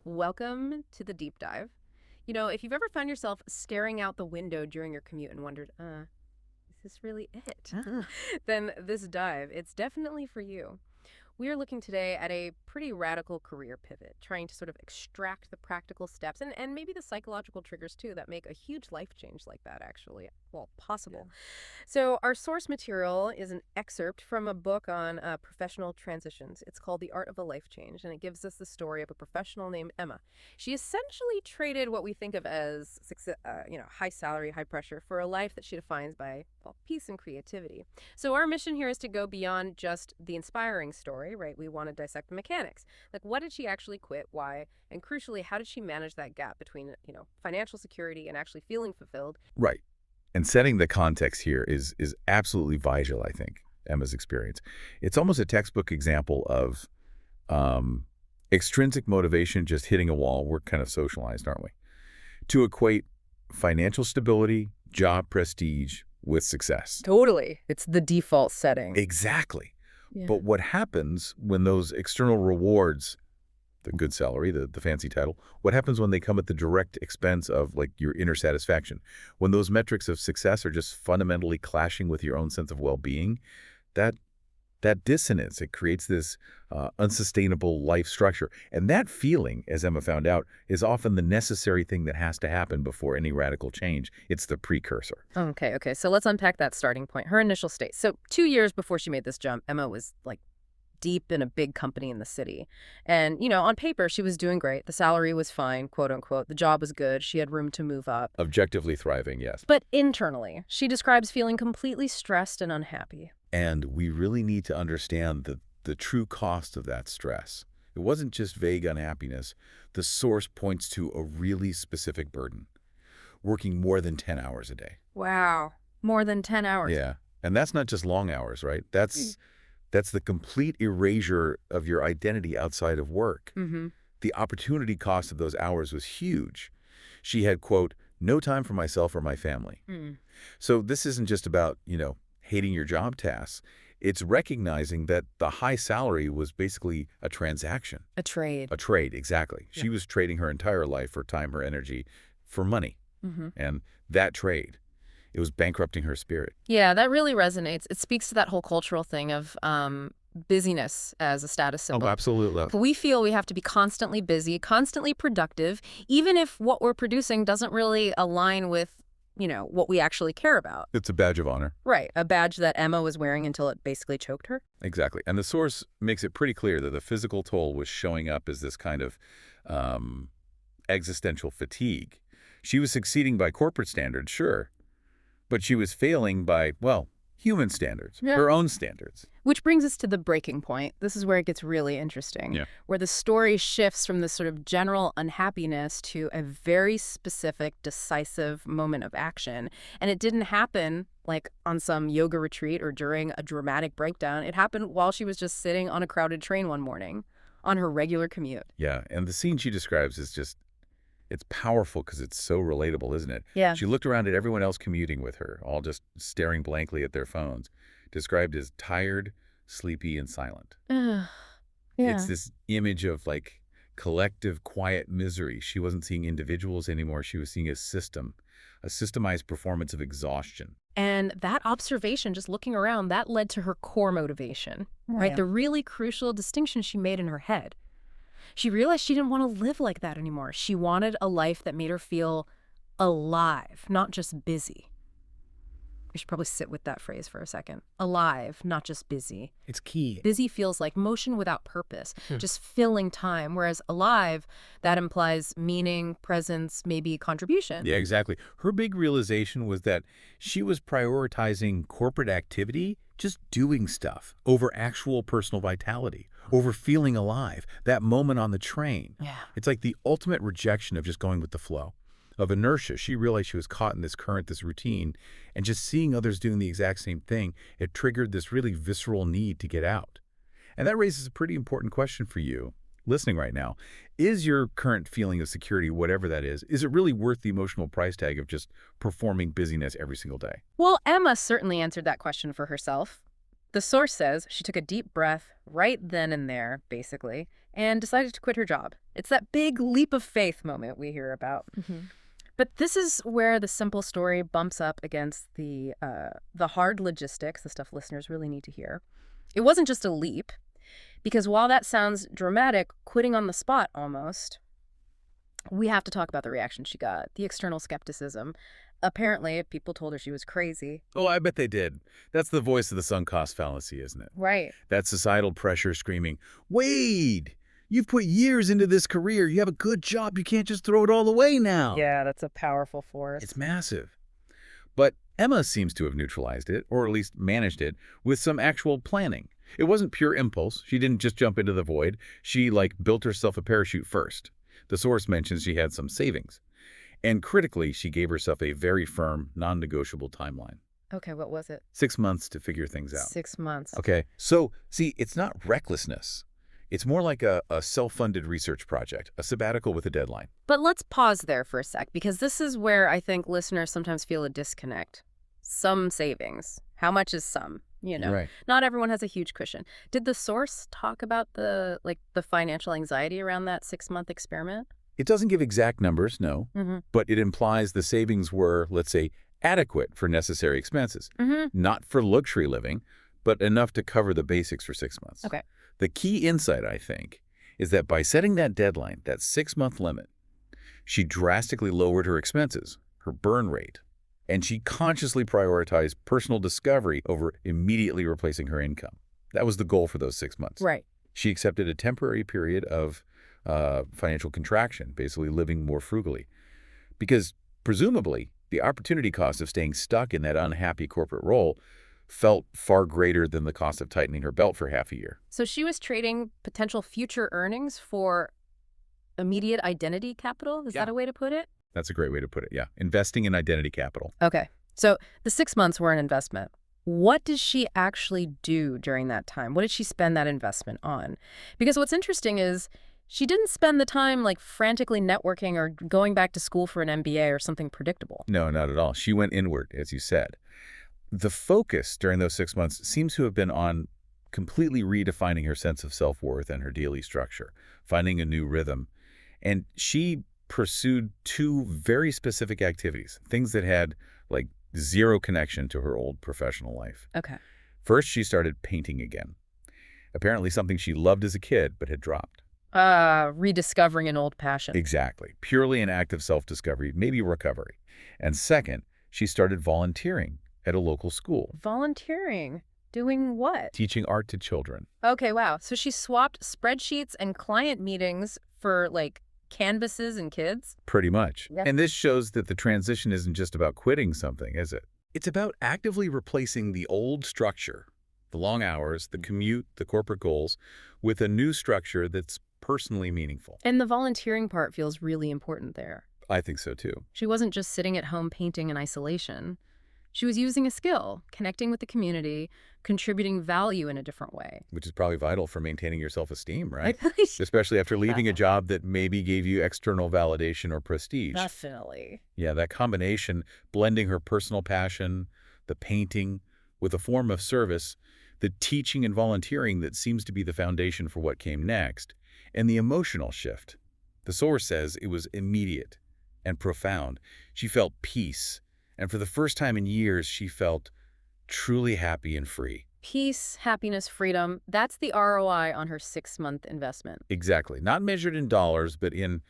Welcome to the deep dive. If you've ever found yourself staring out the window during your commute and wondered, is this really it? Ah, Then this dive, it's definitely for you. We are looking today at a pretty radical career pivot, trying to sort of extract the practical steps and maybe the psychological triggers too that make a huge life change like that, actually. Well, yeah. possible. So, our source material is an excerpt from a book on professional transitions. It's called The Art of a Life Change, and it gives us the story of a professional named Emma. She essentially traded what we think of as high salary, high pressure for a life that she defines by, well, peace and creativity. So, our mission here is to go beyond just the inspiring story, right? We want to dissect the mechanics. Like, what did she actually quit? Why? And crucially, how did she manage that gap between, financial security and actually feeling fulfilled? Right. And setting the context here is absolutely vital, I think, Emma's experience. It's almost a textbook example of um, extrinsic motivation just hitting a wall. We're kind of socialized, aren't we? To equate financial stability, job prestige with success. Totally. It's the default setting. Exactly. Yeah. But what happens when those external rewards, the good salary, the fancy title, what happens when they come at the direct expense of like your inner satisfaction? When those metrics of success are just fundamentally clashing with your own sense of well-being, that that dissonance, it creates this unsustainable life structure. And that feeling, as Emma found out, is often the necessary thing that has to happen before any radical change. It's the precursor. Okay. So let's unpack that starting point. Her initial state. So 2 years before she made this jump, Emma was like deep in a big company in the city. And, on paper, she was doing great. The salary was fine, quote unquote. The job was good. She had room to move up. Objectively thriving, yes. But internally, she describes feeling completely stressed and unhappy. And we really need to understand the true cost of that stress. It wasn't just vague unhappiness. The source points to a really specific burden, working more than 10 hours a day. Wow. More than 10 hours. Yeah. And that's not just long hours, right? Mm. That's the complete erasure of your identity outside of work. Mm-hmm. The opportunity cost of those hours was huge. She had, quote, no time for myself or my family. Mm. So this isn't just about, hating your job tasks. It's recognizing that the high salary was basically a transaction. A trade. A trade, exactly. Yeah. She was trading her entire life, her time, her energy for money. Mm-hmm. And that trade, it was bankrupting her spirit. Yeah, that really resonates. It speaks to that whole cultural thing of busyness as a status symbol. Absolutely. We feel we have to be constantly busy, constantly productive, even if what we're producing doesn't really align with, what we actually care about. It's a badge of honor. Right. A badge that Emma was wearing until it basically choked her. Exactly. And the source makes it pretty clear that the physical toll was showing up as this kind of um, existential fatigue. She was succeeding by corporate standards, sure, but she was failing by, well, human standards, Yeah. her own standards. Which brings us to the breaking point. This is where it gets really interesting, Yeah. where the story shifts from this sort of general unhappiness to a very specific, decisive moment of action. And it didn't happen like on some yoga retreat or during a dramatic breakdown. It happened while she was just sitting on a crowded train one morning on her regular commute. Yeah, and the scene she describes is just, it's powerful because it's so relatable, isn't it? Yeah. She looked around at everyone else commuting with her, all just staring blankly at their phones, described as tired, sleepy, and silent. Yeah. It's this image of like collective quiet misery. She wasn't seeing individuals anymore. She was seeing a system, a systemized performance of exhaustion. And that observation, just looking around, that led to her core motivation, right? Yeah. The really crucial distinction she made in her head. She realized she didn't want to live like that anymore. She wanted a life that made her feel alive, not just busy. We should probably sit with that phrase for a second. Alive, not just busy. It's key. Busy feels like motion without purpose, just filling time, whereas alive, that implies meaning, presence, maybe contribution. Yeah, exactly. Her big realization was that she was prioritizing corporate activity, just doing stuff, over actual personal vitality, over feeling alive, that moment on the train. Yeah. It's like the ultimate rejection of just going with the flow, of inertia. She realized she was caught in this current, this routine, and just seeing others doing the exact same thing, it triggered this really visceral need to get out. And that raises a pretty important question for you listening right now. Is your current feeling of security, whatever that is it really worth the emotional price tag of just performing busyness every single day? Well, Emma certainly answered that question for herself. The source says she took a deep breath right then and there, basically, and decided to quit her job. It's that big leap of faith moment we hear about. But this is where the simple story bumps up against the hard logistics, the stuff listeners really need to hear. It wasn't just a leap, because while that sounds dramatic, quitting on the spot almost, we have to talk about the reaction she got, the external skepticism. Apparently, people told her she was crazy. Oh, I bet they did. That's the voice of the sunk cost fallacy, isn't it? Right. That societal pressure screaming, Wade, you've put years into this career. You have a good job. You can't just throw it all away now. Yeah, that's a powerful force. It's massive. But Emma seems to have neutralized it, or at least managed it, with some actual planning. It wasn't pure impulse. She didn't just jump into the void. She, built herself a parachute first. The source mentions she had some savings. And critically, she gave herself a very firm, non-negotiable timeline. Okay, what was it? 6 months to figure things out. 6 months. Okay, so, see, it's not recklessness. It's more like a self-funded research project, a sabbatical with a deadline. But let's pause there for a sec, because this is where I think listeners sometimes feel a disconnect. Some savings. How much is some? Right. Not everyone has a huge cushion. Did the source talk about the financial anxiety around that 6-month experiment? It doesn't give exact numbers, no, but it implies the savings were, let's say, adequate for necessary expenses. Not for luxury living, but enough to cover the basics for 6 months. Okay. The key insight, I think, is that by setting that deadline, that 6-month limit, she drastically lowered her expenses, her burn rate, and she consciously prioritized personal discovery over immediately replacing her income. That was the goal for those 6 months. Right. She accepted a temporary period of financial contraction, basically living more frugally. Because presumably, the opportunity cost of staying stuck in that unhappy corporate role felt far greater than the cost of tightening her belt for half a year. So she was trading potential future earnings for immediate identity capital? Is that a way to put it? That's a great way to put it, yeah. Investing in identity capital. Okay. So the 6 months were an investment. What did she actually do during that time? What did she spend that investment on? Because what's interesting is she didn't spend the time frantically networking or going back to school for an MBA or something predictable. No, not at all. She went inward, as you said. The focus during those 6 months seems to have been on completely redefining her sense of self-worth and her daily structure, finding a new rhythm. And she pursued 2 very specific activities, things that had, zero connection to her old professional life. Okay. First, she started painting again. Apparently something she loved as a kid but had dropped. Rediscovering an old passion. Exactly. Purely an act of self-discovery, maybe recovery. And second, she started volunteering at a local school. Volunteering? Doing what? Teaching art to children. Okay, wow. So she swapped spreadsheets and client meetings for, canvases and kids? Pretty much. Yeah. And this shows that the transition isn't just about quitting something, is it? It's about actively replacing the old structure, the long hours, the commute, the corporate goals, with a new structure that's personally meaningful. And the volunteering part feels really important there. I think so, too. She wasn't just sitting at home painting in isolation. She was using a skill, connecting with the community, contributing value in a different way. Which is probably vital for maintaining your self-esteem, right? Especially after leaving a job that maybe gave you external validation or prestige. Definitely. Yeah, that combination, blending her personal passion, the painting, with a form of service, the teaching and volunteering that seems to be the foundation for what came next, and the emotional shift. The source says it was immediate and profound. She felt peace. And for the first time in years, she felt truly happy and free. Peace, happiness, freedom, that's the ROI on her 6-month investment. Exactly. Not measured in dollars, but in,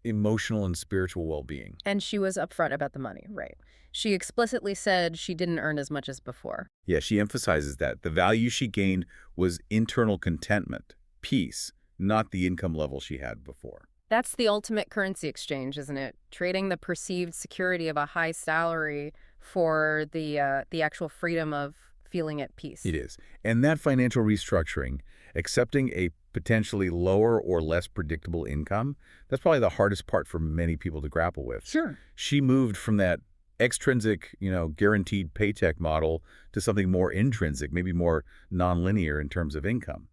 emotional and spiritual well-being. And she was upfront about the money, right? She explicitly said she didn't earn as much as before. Yeah, she emphasizes that. The value she gained was internal contentment, peace, not the income level she had before. That's the ultimate currency exchange, isn't it? Trading the perceived security of a high salary for the actual freedom of feeling at peace. It is. And that financial restructuring, accepting a potentially lower or less predictable income, that's probably the hardest part for many people to grapple with. Sure. She moved from that extrinsic, guaranteed paycheck model to something more intrinsic, maybe more nonlinear in terms of income.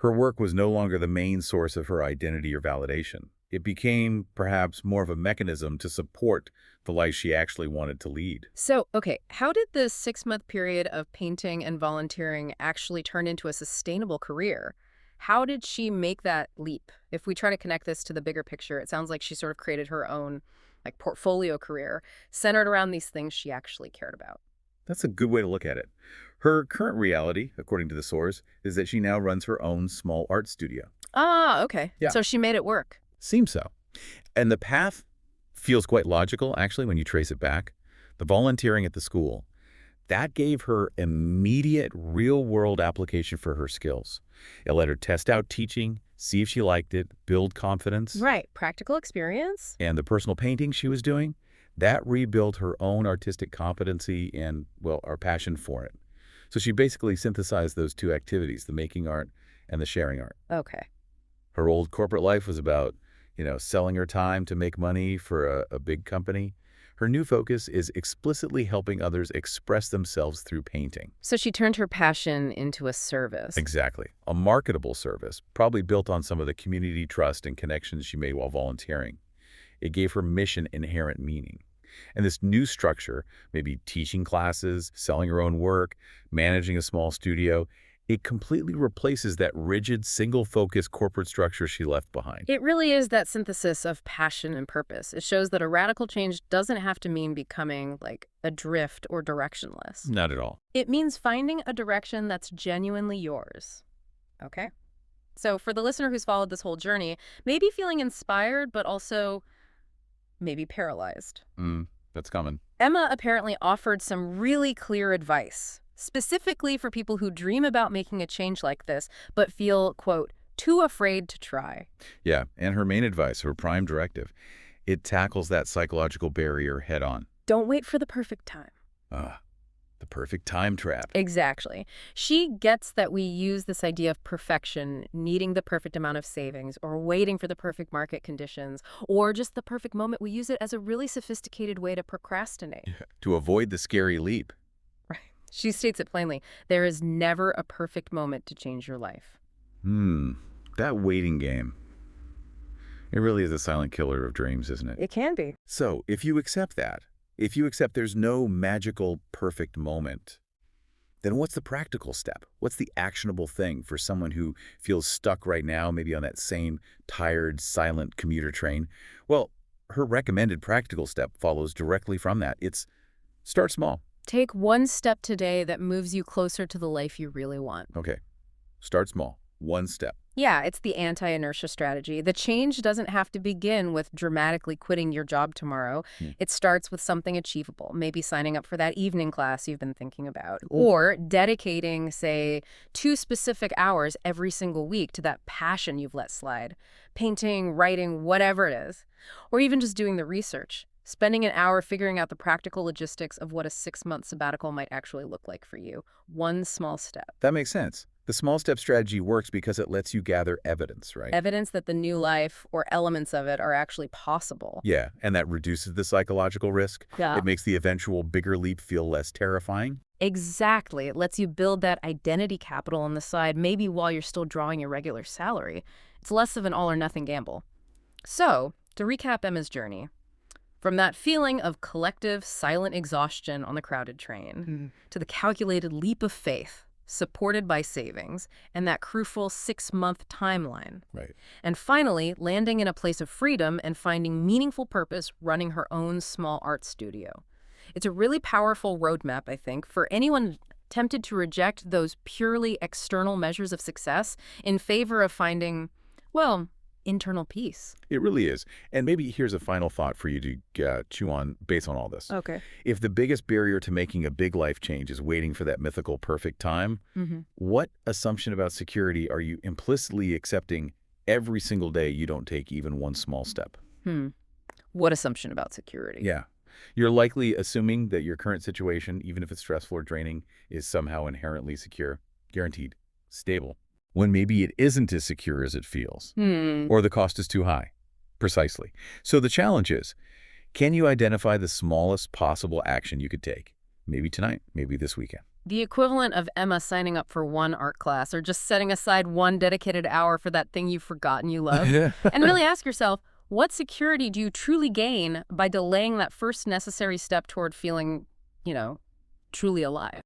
Her work was no longer the main source of her identity or validation. It became perhaps more of a mechanism to support the life she actually wanted to lead. So, okay, how did this 6-month period of painting and volunteering actually turn into a sustainable career? How did she make that leap? If we try to connect this to the bigger picture, it sounds like she sort of created her own like portfolio career centered around these things she actually cared about. That's a good way to look at it. Her current reality, according to the source, is that she now runs her own small art studio. Ah, okay. Yeah. So she made it work. Seems so. And the path feels quite logical, actually, when you trace it back. The volunteering at the school, that gave her immediate real-world application for her skills. It let her test out teaching, see if she liked it, build confidence. Right. Practical experience. And the personal painting she was doing, that rebuilt her own artistic competency and, well, our passion for it. So she basically synthesized those two activities, the making art and the sharing art. Okay. Her old corporate life was about, selling her time to make money for a big company. Her new focus is explicitly helping others express themselves through painting. So she turned her passion into a service. Exactly. A marketable service, probably built on some of the community trust and connections she made while volunteering. It gave her mission inherent meaning. And this new structure, maybe teaching classes, selling her own work, managing a small studio, it completely replaces that rigid, single-focused corporate structure she left behind. It really is that synthesis of passion and purpose. It shows that a radical change doesn't have to mean becoming like adrift or directionless. Not at all. It means finding a direction that's genuinely yours. Okay? So for the listener who's followed this whole journey, maybe feeling inspired, but also maybe paralyzed. That's common. Emma apparently offered some really clear advice, specifically for people who dream about making a change like this, but feel, quote, too afraid to try. Yeah, and her main advice, her prime directive, it tackles that psychological barrier head on. Don't wait for the perfect time. The perfect time trap. Exactly. She gets that we use this idea of perfection, needing the perfect amount of savings, or waiting for the perfect market conditions, or just the perfect moment. We use it as a really sophisticated way to procrastinate. Yeah. To avoid the scary leap. Right. She states it plainly. There is never a perfect moment to change your life. That waiting game. It really is a silent killer of dreams, isn't it? It can be. So, if you accept that, if you accept there's no magical, perfect moment, then what's the practical step? What's the actionable thing for someone who feels stuck right now, maybe on that same tired, silent commuter train? Well, her recommended practical step follows directly from that. It's start small. Take one step today that moves you closer to the life you really want. Okay, start small. One step. Yeah, it's the anti-inertia strategy. The change doesn't have to begin with dramatically quitting your job tomorrow. It starts with something achievable, maybe signing up for that evening class you've been thinking about, or dedicating, say, 2 specific hours every single week to that passion you've let slide. Painting, writing, whatever it is. Or even just doing the research. Spending an hour figuring out the practical logistics of what a 6-month sabbatical might actually look like for you. One small step. That makes sense. The small step strategy works because it lets you gather evidence, right? Evidence that the new life or elements of it are actually possible. Yeah, and that reduces the psychological risk. Yeah. It makes the eventual bigger leap feel less terrifying. Exactly. It lets you build that identity capital on the side, maybe while you're still drawing your regular salary. It's less of an all-or-nothing gamble. So, to recap Emma's journey, from that feeling of collective, silent exhaustion on the crowded train to the calculated leap of faith, supported by savings, and that crucial 6-month timeline. Right. And finally, landing in a place of freedom and finding meaningful purpose running her own small art studio. It's a really powerful roadmap, I think, for anyone tempted to reject those purely external measures of success in favor of finding, well, internal peace. It really is. And maybe here's a final thought for you to chew on based on all this. Okay. If the biggest barrier to making a big life change is waiting for that mythical perfect time, what assumption about security are you implicitly accepting every single day you don't take even one small step? What assumption about security? Yeah. You're likely assuming that your current situation, even if it's stressful or draining, is somehow inherently secure, guaranteed, stable, when maybe it isn't as secure as it feels, or the cost is too high. Precisely. So the challenge is, can you identify the smallest possible action you could take? Maybe tonight, maybe this weekend. The equivalent of Emma signing up for one art class or just setting aside one dedicated hour for that thing you've forgotten you love. And really ask yourself, What security do you truly gain by delaying that first necessary step toward feeling, you know, truly alive?